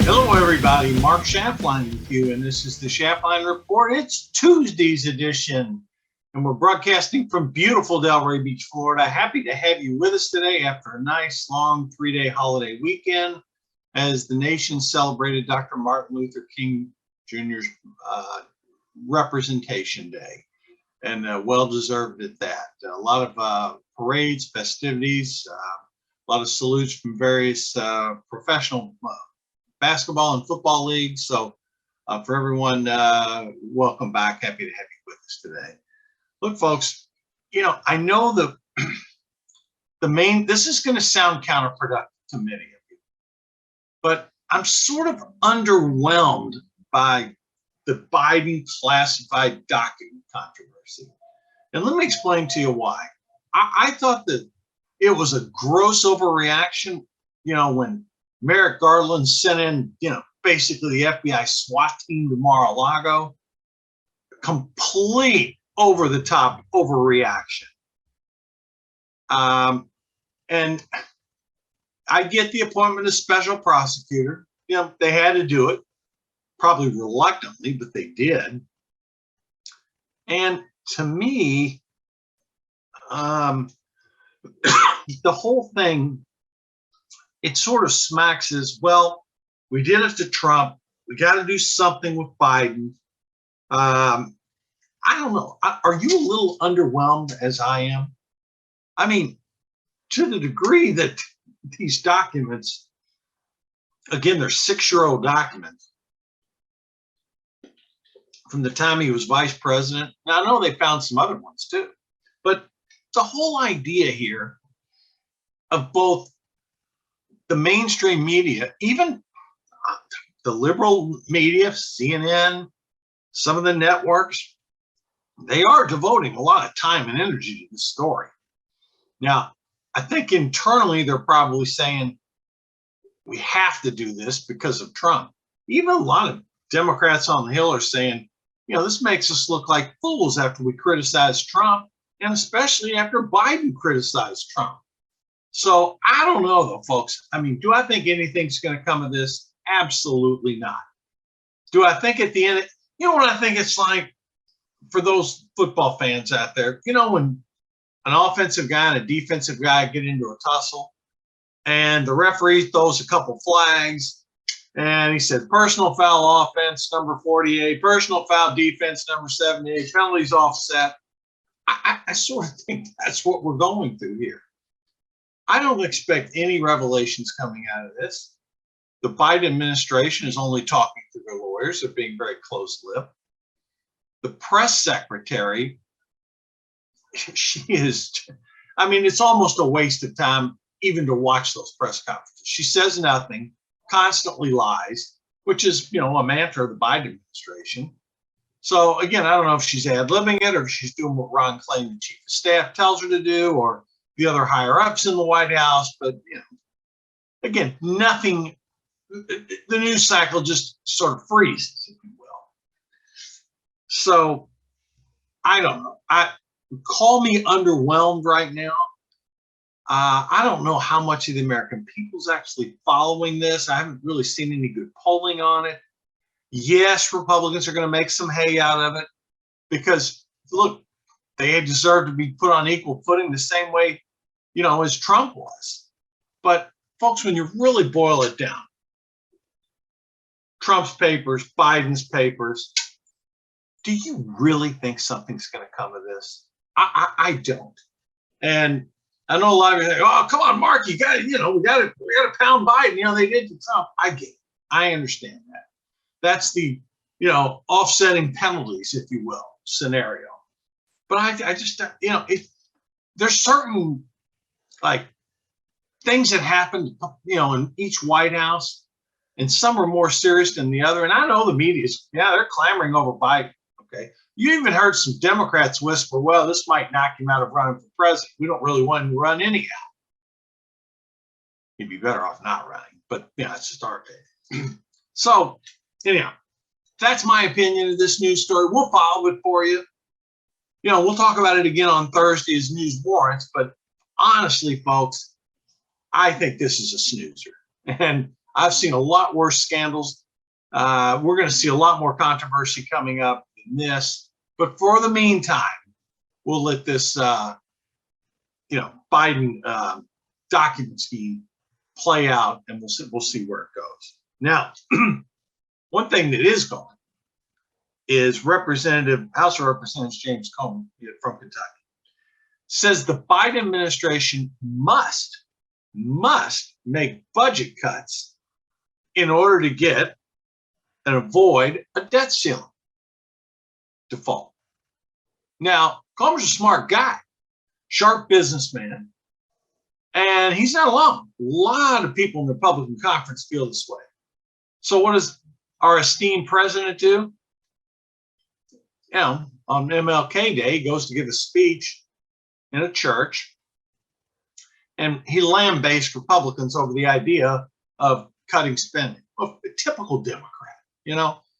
Hello, everybody. Mark Schaftlein with you, and this is the Schaftlein Report. It's Tuesday's edition, and we're broadcasting from beautiful Delray Beach, Florida. Happy to have you with us today after a nice, long, three-day holiday weekend as the nation celebrated Dr. Martin Luther King Jr.'s Representation Day, and well-deserved at that. A lot of parades, festivities, a lot of salutes from various professional basketball and football leagues. So for everyone, welcome back. Happy to have you with us today. Look, folks, I know this is going to sound counterproductive to many of you, but I'm sort of underwhelmed by the Biden classified document controversy. And let me explain to you why. I thought that it was a gross overreaction, when Merrick Garland sent in, basically the FBI SWAT team to Mar-a-Lago. Complete over-the-top overreaction. And I get the appointment of special prosecutor. They had to do it, probably reluctantly, but they did. And to me, the whole thing, it sort of smacks as, well, we did it to Trump. We got to do something with Biden. I don't know. Are you a little underwhelmed as I am? I mean, to the degree that these documents, again, they're 6-year-old documents from the time he was vice president. Now, I know they found some other ones too, but the whole idea here of both the mainstream media, even the liberal media, CNN, some of the networks, they are devoting a lot of time and energy to this story. Now, I think internally they're probably saying we have to do this because of Trump. Even a lot of Democrats on the Hill are saying, this makes us look like fools after we criticize Trump, and especially after Biden criticized Trump. So I don't know, though, folks. I mean, do I think anything's going to come of this? Absolutely not. Do I think at the end, what I think it's like for those football fans out there, when an offensive guy and a defensive guy get into a tussle and the referee throws a couple flags and he said, personal foul offense, number 48, personal foul defense, number 78, penalties offset. I sort of think that's what we're going through here. I don't expect any revelations coming out of this. The Biden administration is only talking to their lawyers. They're being very close-lipped. The press secretary, it's almost a waste of time even to watch those press conferences. She says nothing, constantly lies, which is, a mantra of the Biden administration. So again, I don't know if she's ad-libbing it or if she's doing what Ron Klain, the chief of staff, tells her to do, or the other higher ups in the White House. But again, nothing. The news cycle just sort of freezes, if you will. So I don't know. Call me underwhelmed right now. I don't know how much of the American people's actually following this. I haven't really seen any good polling on it. Yes, Republicans are going to make some hay out of it because, look, they deserve to be put on equal footing the same way, as Trump was. But folks, when you really boil it down, Trump's papers, Biden's papers, do you really think something's going to come of this? I don't. And I know a lot of you think, oh, come on, Mark, you got to, we got to pound Biden. They did to Trump. I get it. I understand that. That's the, offsetting penalties, if you will, scenario. But I just, there's certain things that happened, in each White House, and some are more serious than the other. And I know the media's, they're clamoring over Biden. Okay. You even heard some Democrats whisper, well, this might knock him out of running for president. We don't really want him to run anyhow. He'd be better off not running, but it's just our opinion. So anyhow, that's my opinion of this news story. We'll follow it for you. We'll talk about it again on Thursday as news warrants, but honestly, folks, I think this is a snoozer. And I've seen a lot worse scandals. We're going to see a lot more controversy coming up than this. But for the meantime, we'll let this, Biden document scheme play out, and we'll see where it goes. Now, one thing that is going is House of Representatives James Comer from Kentucky says the Biden administration must make budget cuts in order to get and avoid a debt ceiling default. Now, Comer's a smart guy, sharp businessman, and he's not alone. A lot of people in the Republican conference feel this way. So what does our esteemed president do? On MLK Day, he goes to give a speech in a church, and he lambastes Republicans over the idea of cutting spending. Well, a typical Democrat,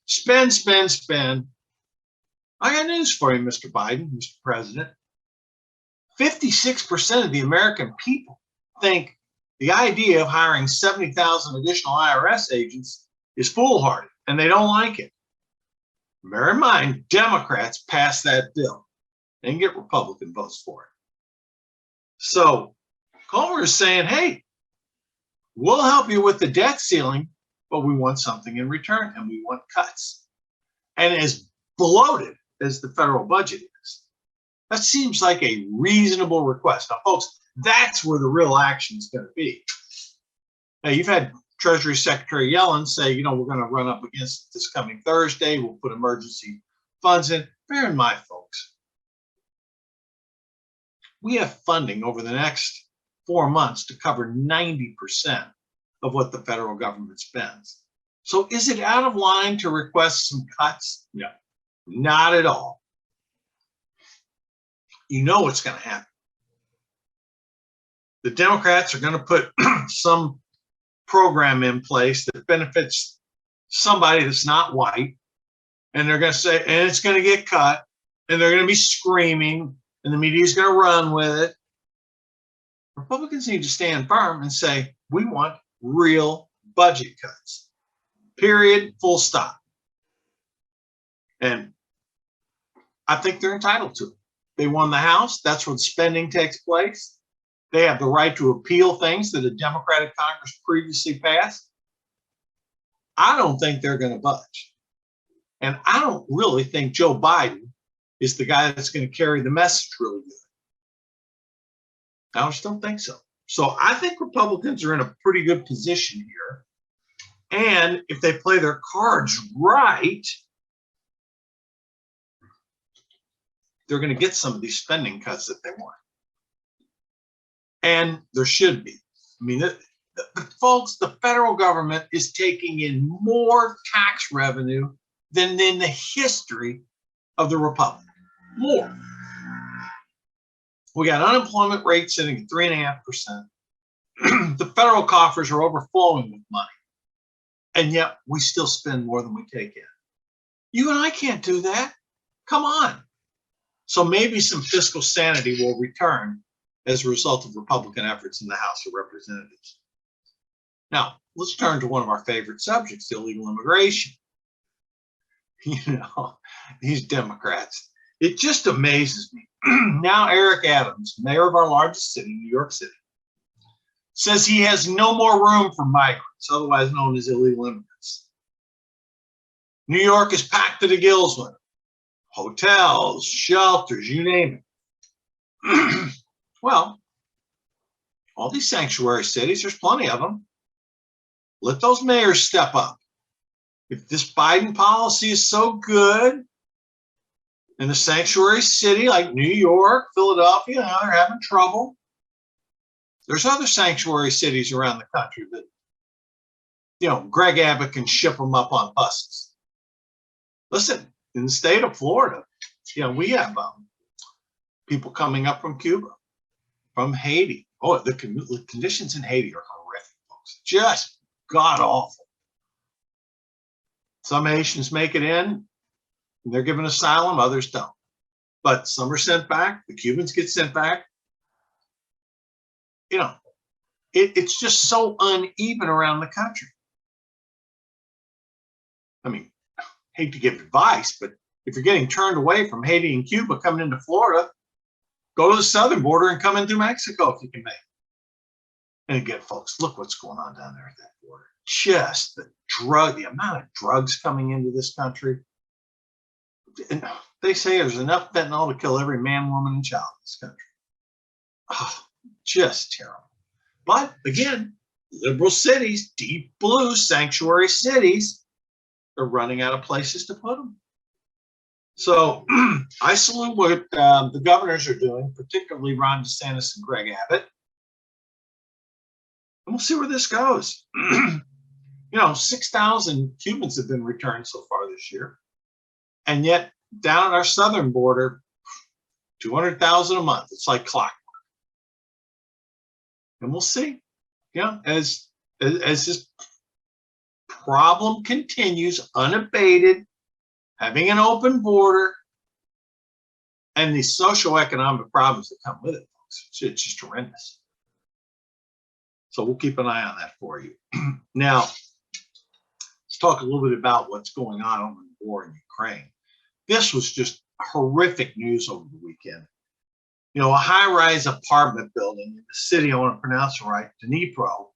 spend, spend, spend. I got news for you, Mr. Biden, Mr. President. 56% of the American people think the idea of hiring 70,000 additional IRS agents is foolhardy, and they don't like it. Bear in mind, Democrats passed that bill and get Republican votes for it. So Comer is saying, hey, we'll help you with the debt ceiling, but we want something in return, and we want cuts. And as bloated as the federal budget is, that seems like a reasonable request. Now, folks, that's where the real action is going to be. Now, you've had Treasury Secretary Yellen say, we're going to run up against it this coming Thursday. We'll put emergency funds in. Bear in mind, folks, we have funding over the next 4 months to cover 90% of what the federal government spends. So is it out of line to request some cuts? No, not at all. You know what's going to happen. The Democrats are going to put some program in place that benefits somebody that's not white, and they're going to say, and it's going to get cut, and they're going to be screaming, and the media is going to run with it. Republicans need to stand firm and say, we want real budget cuts, period, full stop. And I think they're entitled to it. They won the House. That's where spending takes place. They have the right to appeal things that a Democratic Congress previously passed. I don't think they're going to budge. And I don't really think Joe Biden is the guy that's going to carry the message really good. I just don't think so. So I think Republicans are in a pretty good position here. And if they play their cards right, they're going to get some of these spending cuts that they want. And there should be. I mean, folks, the federal government is taking in more tax revenue than in the history of the republic. More. We got unemployment rate sitting at 3.5%. The federal coffers are overflowing with money. And yet we still spend more than we take in. You and I can't do that. Come on. So maybe some fiscal sanity will return as a result of Republican efforts in the House of Representatives. Now, let's turn to one of our favorite subjects, illegal immigration. These Democrats, it just amazes me. Now, Eric Adams, mayor of our largest city, New York City, says he has no more room for migrants, otherwise known as illegal immigrants. New York is packed to the gills with them. Hotels, shelters, you name it. Well, all these sanctuary cities, there's plenty of them. Let those mayors step up. If this Biden policy is so good, in the sanctuary city like New York, Philadelphia, now they're having trouble. There's other sanctuary cities around the country that, Greg Abbott can ship them up on buses. Listen, in the state of Florida, we have people coming up from Cuba, from Haiti. Oh, the conditions in Haiti are horrific, folks. Just god awful. Some Haitians make it in, and they're given asylum, others don't. But some are sent back. The Cubans get sent back. you know, it's just so uneven around the country. I mean, hate to give advice, but if you're getting turned away from Haiti and Cuba coming into Florida, go to the southern border and come in through Mexico if you can make it. And again, folks, look what's going on down there at that border. Just the amount of drugs coming into this country. And they say there's enough fentanyl to kill every man, woman, and child in this country. Oh, just terrible. But again, liberal cities, deep blue sanctuary cities, are running out of places to put them. So I salute what the governors are doing, particularly Ron DeSantis and Greg Abbott. And we'll see where this goes. 6,000 Cubans have been returned so far this year. And yet down at our southern border, 200,000 a month. It's like clockwork. And we'll see, as this problem continues unabated, having an open border, and the socioeconomic problems that come with it, folks. It's just horrendous. So we'll keep an eye on that for you. Now, let's talk a little bit about what's going on over the war in Ukraine. This was just horrific news over the weekend. A high-rise apartment building in the city, I want to pronounce it right, Dnipro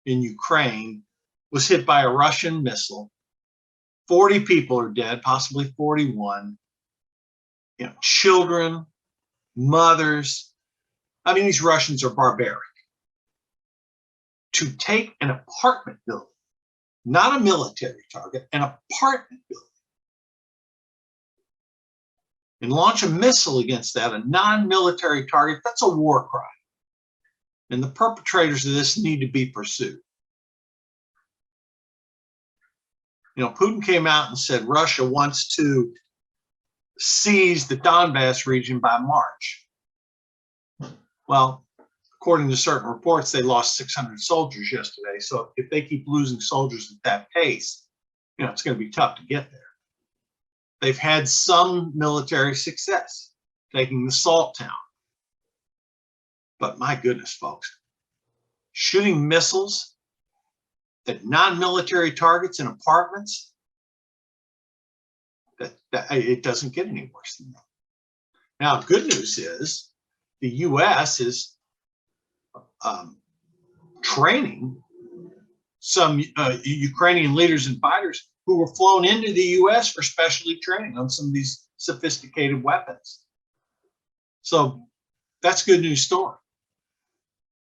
in Ukraine, was hit by a Russian missile. 40 people are dead, possibly 41. Children, mothers. I mean, these Russians are barbaric. To take an apartment building, not a military target, an apartment building, and launch a missile against that, a non-military target, that's a war crime. And the perpetrators of this need to be pursued. Putin came out and said Russia wants to seize the Donbas region by March. Well, according to certain reports, they lost 600 soldiers yesterday. So if they keep losing soldiers at that pace, it's going to be tough to get there. They've had some military success taking the salt town. But my goodness, folks, shooting missiles at non-military targets in apartments, it doesn't get any worse than that. Now, good news is the U.S. is training some Ukrainian leaders and fighters who were flown into the U.S. for specialty training on some of these sophisticated weapons. So that's a good news story.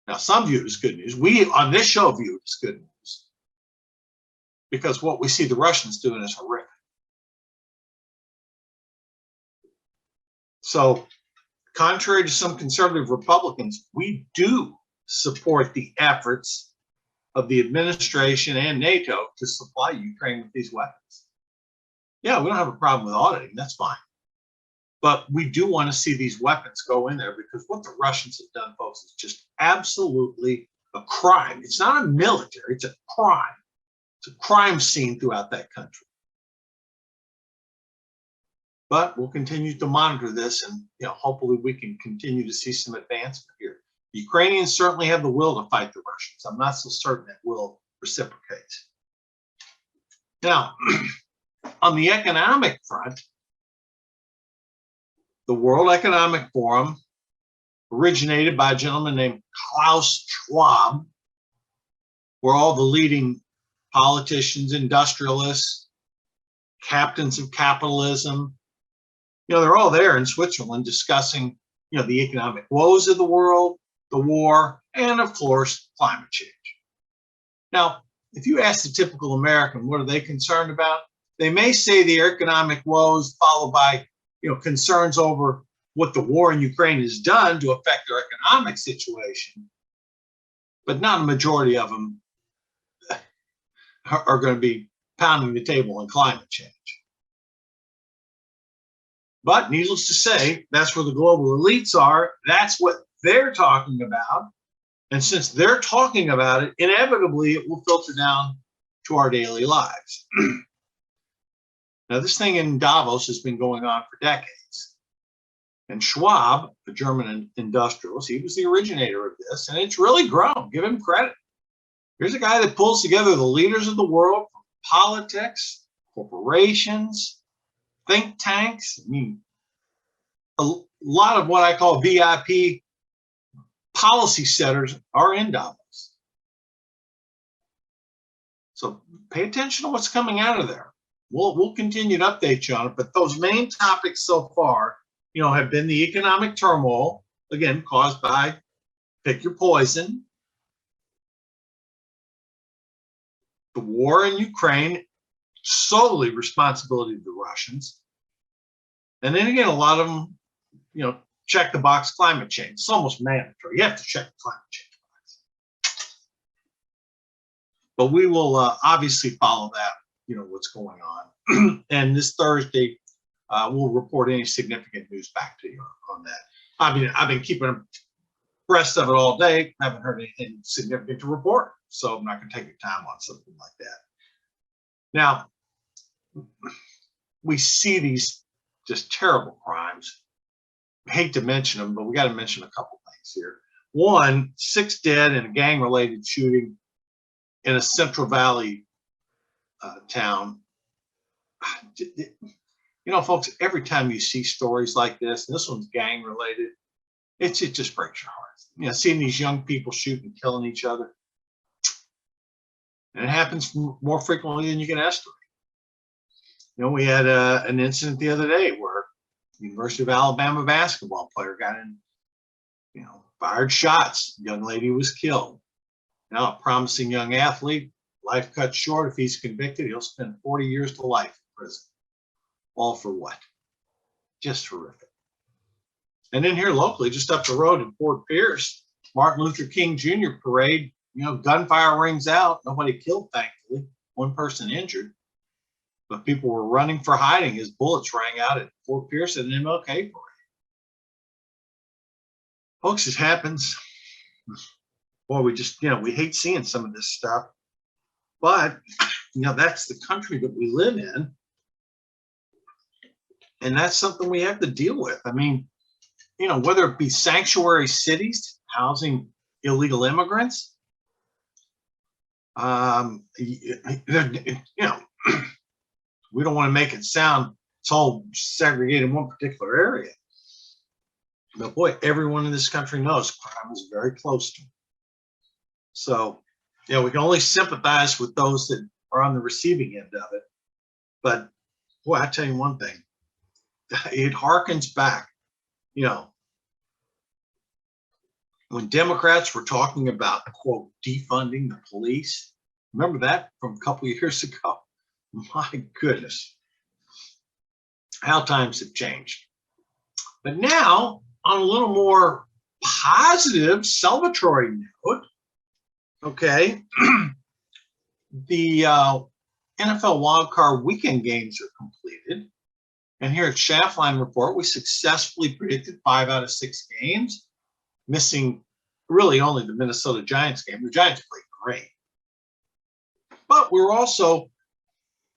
Now, some view it as good news. We, on this show, view it as good news because what we see the Russians doing is horrific. So, contrary to some conservative Republicans, we do support the efforts of the administration and NATO to supply Ukraine with these weapons. Yeah, we don't have a problem with auditing, that's fine. But we do want to see these weapons go in there because what the Russians have done, folks, is just absolutely a crime. It's not a military, it's a crime. It's a crime scene throughout that country. But we'll continue to monitor this and hopefully we can continue to see some advancement here. The Ukrainians certainly have the will to fight the Russians. I'm not so certain that will reciprocate. Now, on the economic front, the World Economic Forum, originated by a gentleman named Klaus Schwab, where all the leading politicians, industrialists, captains of capitalism, they're all there in Switzerland discussing, the economic woes of the world, the war, and of course, climate change. Now, if you ask the typical American, what are they concerned about? They may say the economic woes followed by, concerns over what the war in Ukraine has done to affect their economic situation, but not a majority of them are going to be pounding the table on climate change. But needless to say, that's where the global elites are. That's what they're talking about. And since they're talking about it, inevitably it will filter down to our daily lives. Now, this thing in Davos has been going on for decades. And Schwab, the German industrialist, he was the originator of this, and it's really grown. Give him credit. Here's a guy that pulls together the leaders of the world from politics, corporations, think tanks. I mean, a lot of what I call VIP policy setters are in Davos. So pay attention to what's coming out of there. We'll continue to update you on it, but those main topics so far, have been the economic turmoil, again, caused by pick your poison, the war in Ukraine, solely responsibility of the Russians, and then again, a lot of them, check the box climate change. It's almost mandatory. You have to check the climate change box. But we will obviously follow that, what's going on. And this Thursday, we'll report any significant news back to you on that. I've been keeping abreast of it all day. I haven't heard anything significant to report, so I'm not going to take your time on something like that. Now, we see these just terrible crimes. I hate to mention them, but we got to mention a couple things here. One, 6 dead in a gang-related shooting in a Central Valley town. Folks, every time you see stories like this, and this one's gang-related, it just breaks your heart. Seeing these young people shooting, killing each other, and it happens more frequently than you can estimate. We had an incident the other day where University of Alabama basketball player got in, fired shots. Young lady was killed. Now, a promising young athlete, life cut short. If he's convicted, he'll spend 40 years to life in prison. All for what? Just horrific. And then here locally, just up the road in Fort Pierce, Martin Luther King Jr. parade, gunfire rings out. Nobody killed, thankfully. One person injured. But people were running for hiding as bullets rang out at Fort Pierce and MLK parade. Folks, it happens. Boy, we just, we hate seeing some of this stuff. But, that's the country that we live in. And that's something we have to deal with. I mean, whether it be sanctuary cities housing illegal immigrants, we don't want to make it sound it's all segregated in one particular area. But boy, everyone in this country knows crime is very close to them. So, we can only sympathize with those that are on the receiving end of it. But boy, I tell you one thing, it harkens back, when Democrats were talking about, quote, defunding the police. Remember that from a couple of years ago? My goodness, how times have changed. But now, on a little more positive, celebratory note, okay, the NFL wildcard weekend games are completed. And here at Schaftlein Report, we successfully predicted 5 out of 6 games, missing really only the Minnesota Giants game. The Giants played great. But we were also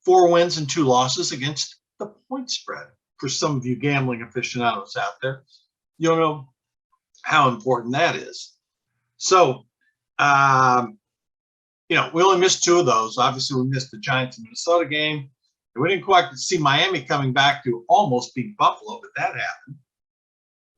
4 wins and 2 losses against the point spread. For some of you gambling aficionados out there, you'll know how important that is. So, we only missed 2 of those. Obviously, we missed the Giants and Minnesota game. And we didn't quite see Miami coming back to almost beat Buffalo, but that happened.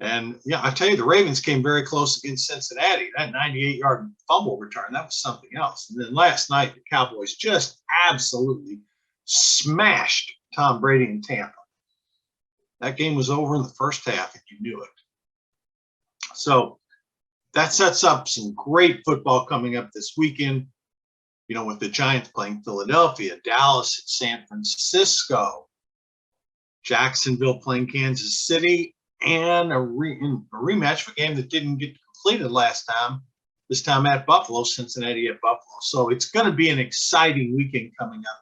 And I tell you, the Ravens came very close against Cincinnati. That 98-yard fumble return, that was something else. And then last night, the Cowboys just absolutely smashed Tom Brady in Tampa. That game was over in the first half, and you knew it. So that sets up some great football coming up this weekend, with the Giants playing Philadelphia, Dallas at San Francisco, Jacksonville playing Kansas City, and a rematch of a game that didn't get completed last time, this time at Buffalo, Cincinnati at Buffalo. So it's going to be an exciting weekend coming up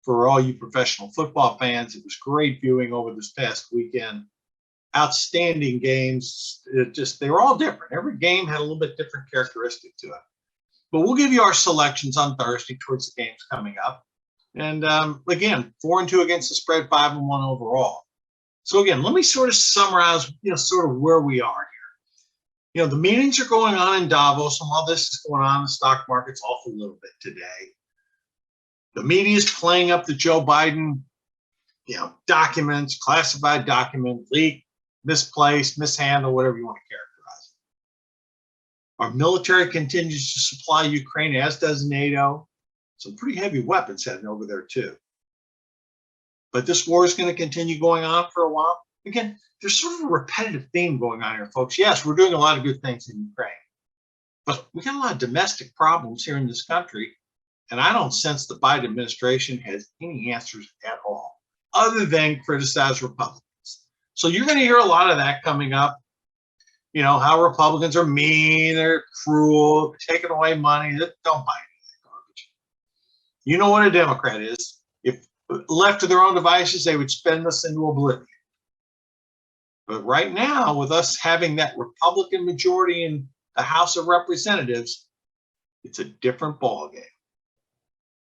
for all you professional football fans. It was great viewing over this past weekend. Outstanding games. They were all different. Every game had a little bit different characteristic to it. But we'll give you our selections on Thursday towards the games coming up. And again, 4-2 against the spread, 5-1 overall. So again, let me sort of summarize, sort of where we are here. The meetings are going on in Davos, and while this is going on, the stock market's off a little bit today. The media is playing up the Joe Biden, documents, classified document, leak, misplaced, mishandled, whatever you want to characterize it. Our military continues to supply Ukraine, as does NATO. Some pretty heavy weapons heading over there too. But this war is going to continue going on for a while. Again, there's sort of a repetitive theme going on here, folks. Yes, we're doing a lot of good things in Ukraine, but we got a lot of domestic problems here in this country, and I don't sense the Biden administration has any answers at all, other than criticize Republicans. So you're going to hear a lot of that coming up. How Republicans are mean, they're cruel, taking away money. Don't buy any of that garbage. You know what a Democrat is. If left to their own devices, they would spin us into oblivion. But right now, with us having that Republican majority in the House of Representatives, it's a different ballgame.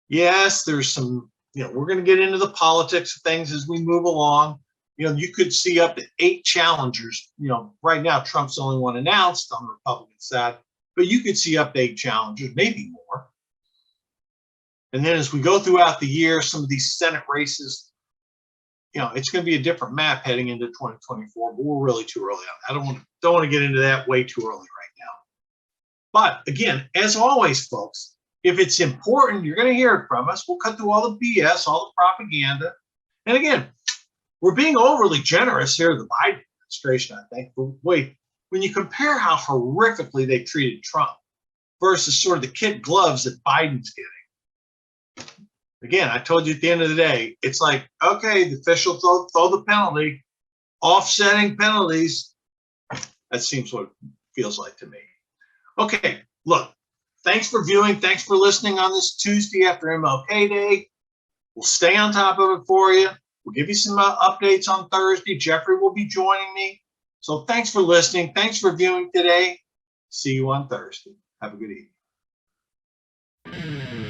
Yes, there's some, we're going to get into the politics of things as we move along. You could see up to 8 challengers. Right now, Trump's the only one announced on the Republican side, but you could see up to 8 challengers, maybe more. And then as we go throughout the year, some of these Senate races, it's going to be a different map heading into 2024, but we're really too early on. I don't want to get into that way too early right now. But again, as always, folks, if it's important, you're going to hear it from us. We'll cut through all the BS, all the propaganda. And again, we're being overly generous here, the Biden administration, I think. But wait, when you compare how horrifically they treated Trump versus sort of the kid gloves that Biden's getting, again, I told you at the end of the day, it's like, okay, the official throw the penalty, offsetting penalties. That seems what it feels like to me. Okay, look, thanks for viewing. Thanks for listening on this Tuesday after MLK Day. We'll stay on top of it for you. We'll give you some updates on Thursday. Jeffrey will be joining me. So thanks for listening. Thanks for viewing today. See you on Thursday. Have a good evening.